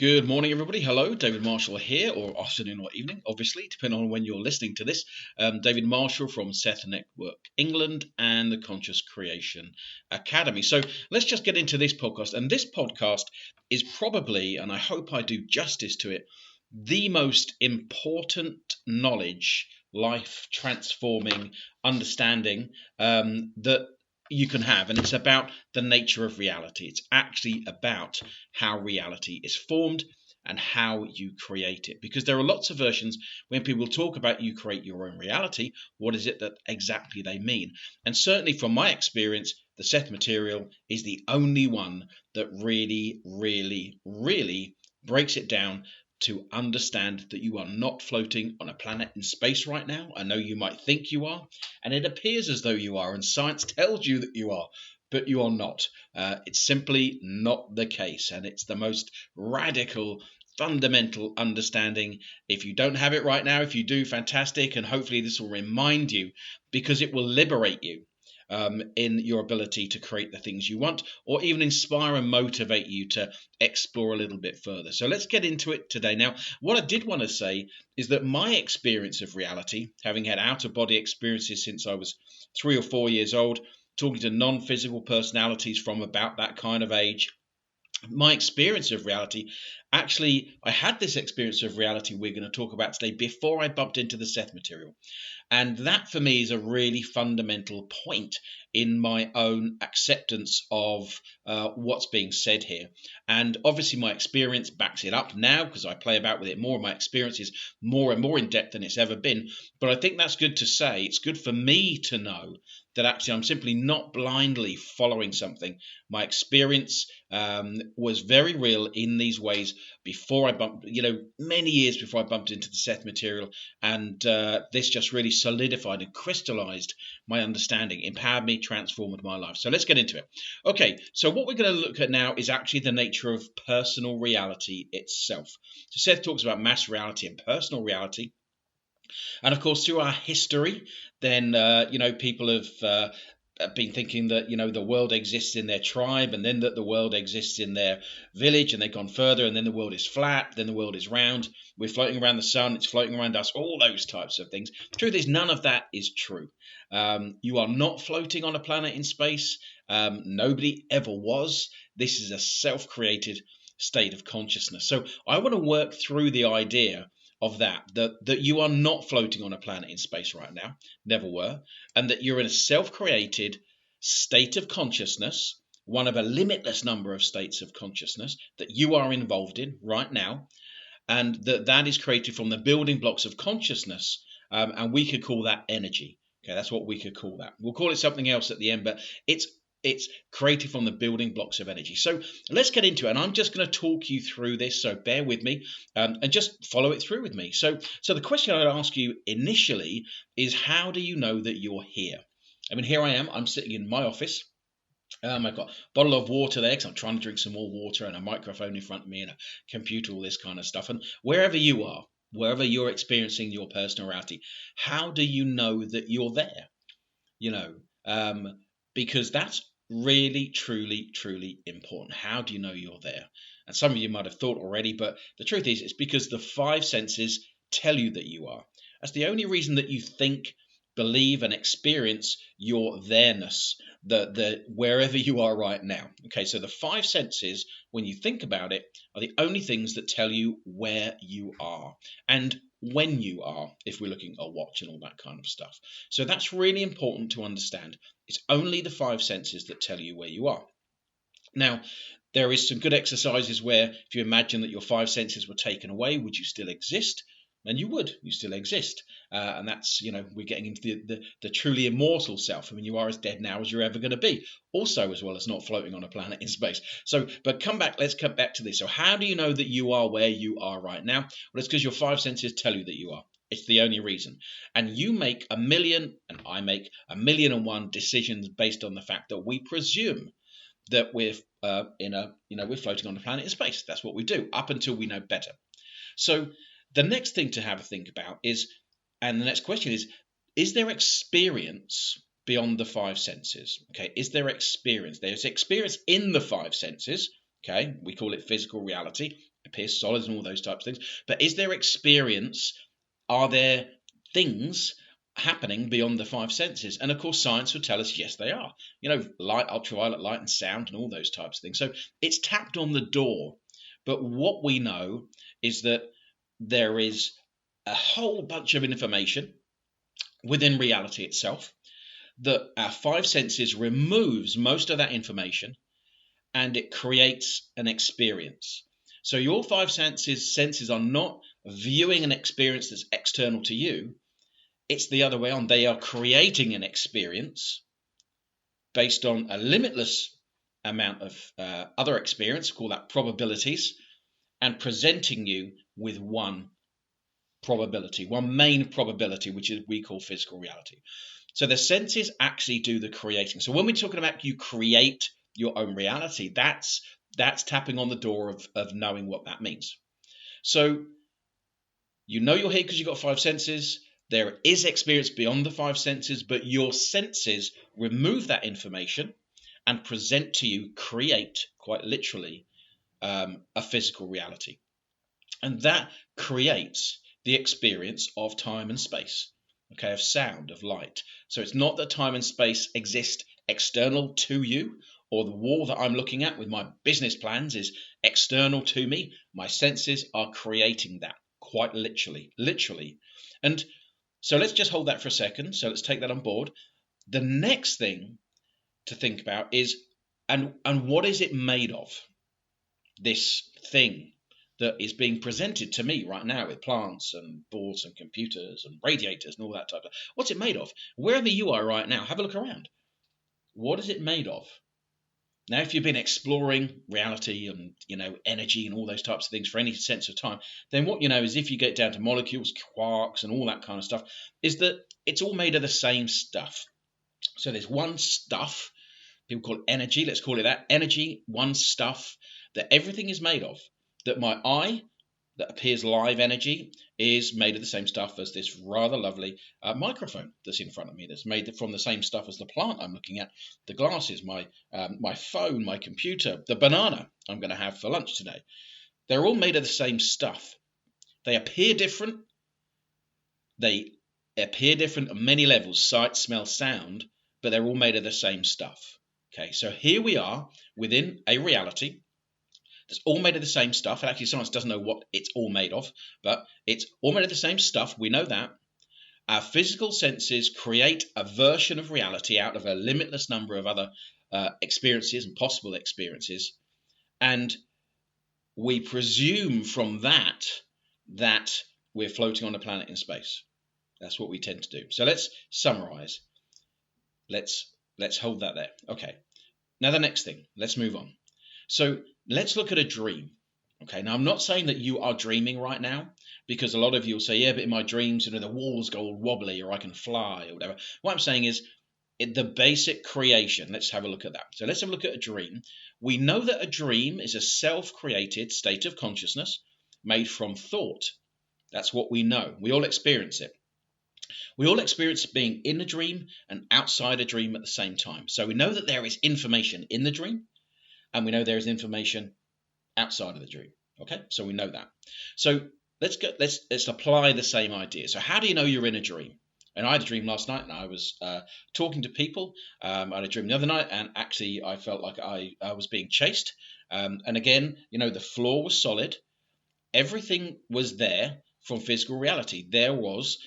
Good morning, everybody. Hello, David Marshall here, or afternoon or evening, obviously, depending on when you're listening to this. David Marshall from Set Network England and the Conscious Creation Academy. So let's just get into this podcast. And this podcast is probably, and I hope I do justice to it, the most important knowledge, life transforming understanding that you can have, and it's about the nature of reality. It's actually about how reality is formed and how you create it, because there are lots of versions. When people talk about you create your own reality, what is it that exactly they mean? And certainly from my experience, the Seth material is the only one that really breaks it down to understand that you are not floating on a planet in space right now. I know you might think you are, and it appears as though you are, and science tells you that you are, but you are not. It's simply not the case, and it's the most radical, fundamental understanding. If you don't have it right now, if you do, fantastic, and hopefully this will remind you, because it will liberate you in your ability to create the things you want, or even inspire and motivate you to explore a little bit further. So let's get into it today. Now, what I did want to say is that my experience of reality, having had out-of-body experiences since I was 3 or 4 years old, talking to non-physical personalities from about that kind of age, my experience of reality, actually, I had this experience of reality we're going to talk about today before I bumped into the Seth material. And that for me is a really fundamental point in my own acceptance of what's being said here. And obviously my experience backs it up now, because I play about with it more. My experience is more and more in depth than it's ever been. But I think that's good to say. It's good for me to know that actually I'm simply not blindly following something. My experience was very real in these ways before I bumped, many years before I bumped into the Seth material. And this just really solidified and crystallized my understanding, empowered me, transformed my life. So let's get into it. Okay, so what we're going to look at now is actually the nature of personal reality itself. So Seth talks about mass reality and personal reality. And of course, through our history, then, people have been thinking that, the world exists in their tribe, and then that the world exists in their village, and they've gone further, and then the world is flat, then the world is round. We're floating around the sun, it's floating around us, all those types of things. The truth is, none of that is true. You are not floating on a planet in space. Nobody ever was. This is a self-created state of consciousness. So I want to work through the idea of that you are not floating on a planet in space right now, never were, and that you're in a self-created state of consciousness, one of a limitless number of states of consciousness that you are involved in right now, and that is created from the building blocks of consciousness, and we could call that energy. Okay, that's what we could call that. We'll call it something else at the end, but it's created from the building blocks of energy. So let's get into it, and I'm just going to talk you through this, so bear with me and just follow it through with me. So the question I'd ask you initially is, how do you know that you're here? I mean, here I am. I'm sitting in my office. I've got a bottle of water there because I'm trying to drink some more water, and a microphone in front of me, and a computer, all this kind of stuff. And wherever you are, wherever you're experiencing your personal reality, how do you know that you're there? Because that's really, truly important. How do you know you're there? And some of you might have thought already, but the truth is, it's because the 5 senses tell you that you are. That's the only reason that you think, believe, and experience your there-ness, the wherever you are right now. Okay, so the 5 senses, when you think about it, are the only things that tell you where you are and when you are, if we're looking at a watch and all that kind of stuff. So that's really important to understand. It's only the 5 senses that tell you where you are. Now, there is some good exercises where if you imagine that your 5 senses were taken away, would you still exist? And you would. You still exist. And that's, we're getting into the truly immortal self. I mean, you are as dead now as you're ever going to be. Also, as well as not floating on a planet in space. So, but let's come back to this. So how do you know that you are where you are right now? Well, it's because your 5 senses tell you that you are. It's the only reason. And you make 1 million, and I make 1,000,001 decisions based on the fact that we presume that we're we're floating on a planet in space. That's what we do up until we know better. So the next thing to have a think about is, and the next question is there experience beyond the 5 senses? Okay, is there experience? There's experience in the 5 senses. Okay, we call it physical reality. appears solid and all those types of things. But is there experience? Are there things happening beyond the five senses? And of course, science would tell us yes, they are. Light, ultraviolet light, and sound, and all those types of things. So it's tapped on the door. But what we know is that there is a whole bunch of information within reality itself, that our five senses removes most of that information, and it creates an experience. So your five senses are not viewing an experience that's external to you. It's the other way on. They are creating an experience based on a limitless amount of other experience, call that probabilities, and presenting you with one probability, one main probability, which is we call physical reality. So the senses actually do the creating. So when we're talking about you create your own reality, that's tapping on the door of knowing what that means. So you're here because you've got five senses. There is experience beyond the five senses, but your senses remove that information and present to you, create, quite literally, a physical reality. And that creates the experience of time and space, okay, of sound, of light. So it's not that time and space exist external to you, or the wall that I'm looking at with my business plans is external to me. My senses are creating that, quite literally. And so let's just hold that for a second. So let's take that on board. The next thing to think about is, and what is it made of? This thing that is being presented to me right now with plants and boards and computers and radiators and all that type of. What's it made of? Wherever you are right now, have a look around. What is it made of? Now, if you've been exploring reality and energy and all those types of things for any sense of time, then what you know is, if you get down to molecules, quarks, and all that kind of stuff, is that it's all made of the same stuff. So there's one stuff, people call it energy, let's call it that, energy, one stuff that everything is made of, that my eye, that appears live energy, is made of the same stuff as this rather lovely microphone that's in front of me, that's made from the same stuff as the plant I'm looking at, the glasses, my phone, my computer, the banana I'm going to have for lunch today. They're all made of the same stuff. They appear different. They appear different on many levels, sight, smell, sound, but they're all made of the same stuff. Okay, so here we are within a reality. It's all made of the same stuff. And actually, science doesn't know what it's all made of, but it's all made of the same stuff. We know that. Our physical senses create a version of reality out of a limitless number of other experiences and possible experiences. And we presume from that we're floating on a planet in space. That's what we tend to do. So let's summarize. Let's hold that there. Okay. Now the next thing. Let's move on. So let's look at a dream. Okay, now I'm not saying that you are dreaming right now, because a lot of you will say, yeah, but in my dreams, the walls go all wobbly, or I can fly, or whatever. What I'm saying is, the basic creation, let's have a look at that. So let's have a look at a dream. We know that a dream is a self-created state of consciousness made from thought. That's what we know. We all experience it. We all experience being in a dream and outside a dream at the same time. So we know that there is information in the dream, and we know there is information outside of the dream. Okay, so we know that. So let's apply the same idea. So how do you know you're in a dream? And I had a dream last night, and I was talking to people. I had a dream the other night, and actually I felt like I was being chased. And again, the floor was solid. Everything was there from physical reality. There was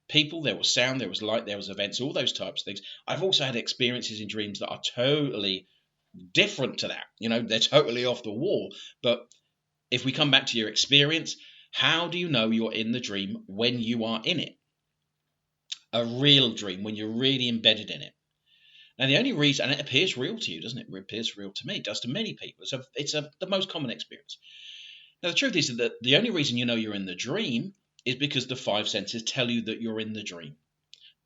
people, there was sound, there was light, there was events, all those types of things. I've also had experiences in dreams that are totally different to that. They're totally off the wall. But if we come back to your experience, how do you know you're in the dream when you are in it? A real dream, when you're really embedded in it. Now, the only reason, and it appears real to you, doesn't it? It appears real to me. It does to many people. It's the most common experience. Now, the truth is that the only reason you know you're in the dream is because the five senses tell you that you're in the dream.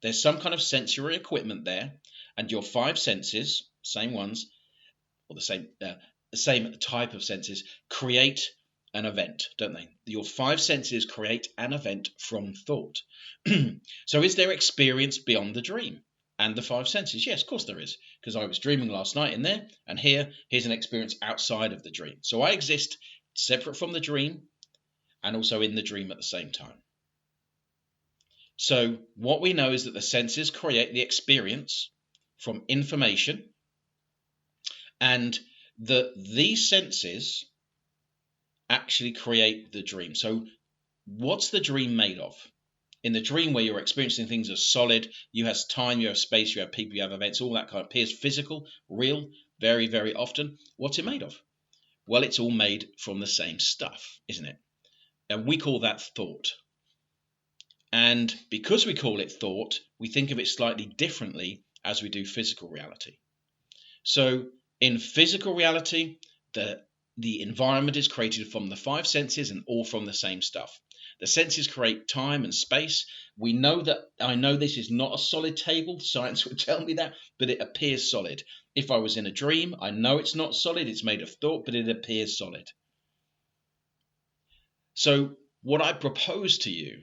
There's some kind of sensory equipment there, and your five senses, same ones, or the same type of senses, create an event, don't they? Your five senses create an event from thought. So is there experience beyond the dream and the five senses? Yes, of course there is, because I was dreaming last night in there, and here's an experience outside of the dream. So I exist separate from the dream and also in the dream at the same time. So what we know is that the senses create the experience from information, and that these senses actually create the dream. So what's the dream made of? In the dream, where you're experiencing things as solid, you have time, you have space, you have people, you have events, all that kind of appears physical, real, very, very often. What's it made of? Well, it's all made from the same stuff, isn't it? And we call that thought. And because we call it thought, we think of it slightly differently as we do physical reality. So in physical reality, the environment is created from the five senses and all from the same stuff. The senses create time and space. We know that, I know this is not a solid table, science would tell me that, but it appears solid. If I was in a dream, I know it's not solid, it's made of thought, but it appears solid. So what I propose to you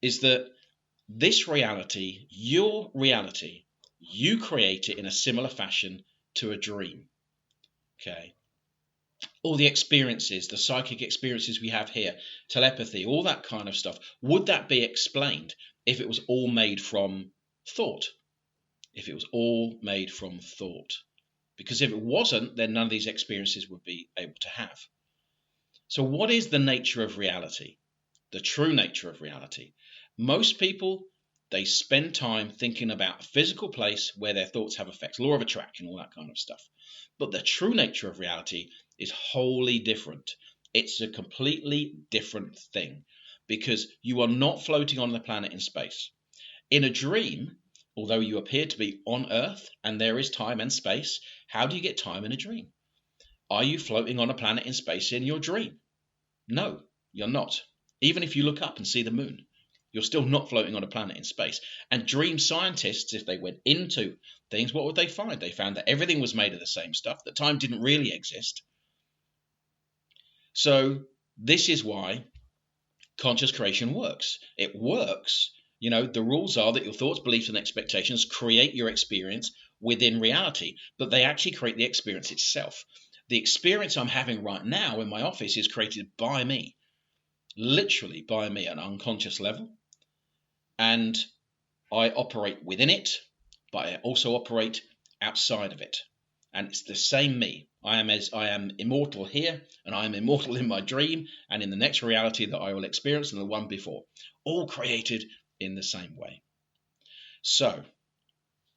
is that this reality, your reality, you create it in a similar fashion to a dream. Okay. All the experiences, the psychic experiences we have here, telepathy, all that kind of stuff, would that be explained if it was all made from thought? If it was all made from thought? Because if it wasn't, then none of these experiences would be able to have. So what is the nature of reality? The true nature of reality? Most people, they spend time thinking about a physical place where their thoughts have effects, law of attraction, all that kind of stuff. But the true nature of reality is wholly different. It's a completely different thing, because you are not floating on the planet in space. In a dream, although you appear to be on Earth and there is time and space, how do you get time in a dream? Are you floating on a planet in space in your dream? No, you're not. Even if you look up and see the moon, you're still not floating on a planet in space. And dream scientists, if they went into things, what would they find? They found that everything was made of the same stuff, that time didn't really exist. So this is why conscious creation works. It works. You know, the rules are that your thoughts, beliefs, and expectations create your experience within reality, but they actually create the experience itself. The experience I'm having right now in my office is created by me, literally by me at an unconscious level. And I operate within it, but I also operate outside of it. And it's the same me. I am immortal here, and I am immortal in my dream, and in the next reality that I will experience, and the one before, all created in the same way. So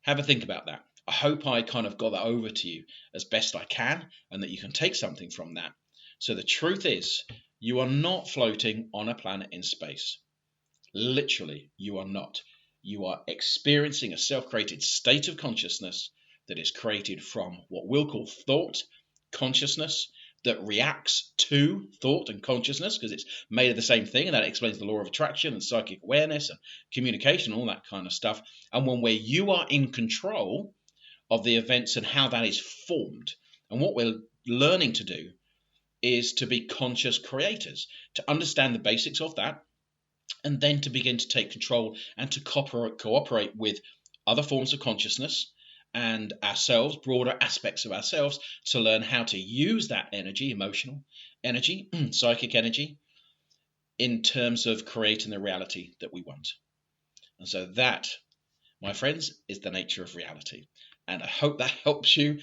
have a think about that. I hope I kind of got that over to you as best I can, and that you can take something from that. So the truth is, you are not floating on a planet in space. Literally, you are not. You are experiencing a self-created state of consciousness that is created from what we'll call thought, consciousness, that reacts to thought and consciousness, because it's made of the same thing, and that explains the law of attraction and psychic awareness and communication, all that kind of stuff. And one where you are in control of the events and how that is formed. And what we're learning to do is to be conscious creators, to understand the basics of that, and then to begin to take control and to cooperate with other forms of consciousness and ourselves, broader aspects of ourselves, to learn how to use that energy, emotional energy, psychic energy, in terms of creating the reality that we want. And so that, my friends, is the nature of reality. And I hope that helps you.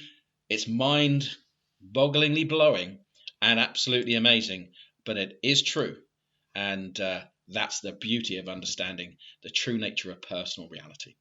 It's mind-bogglingly blowing and absolutely amazing, but it is true. And that's the beauty of understanding the true nature of personal reality.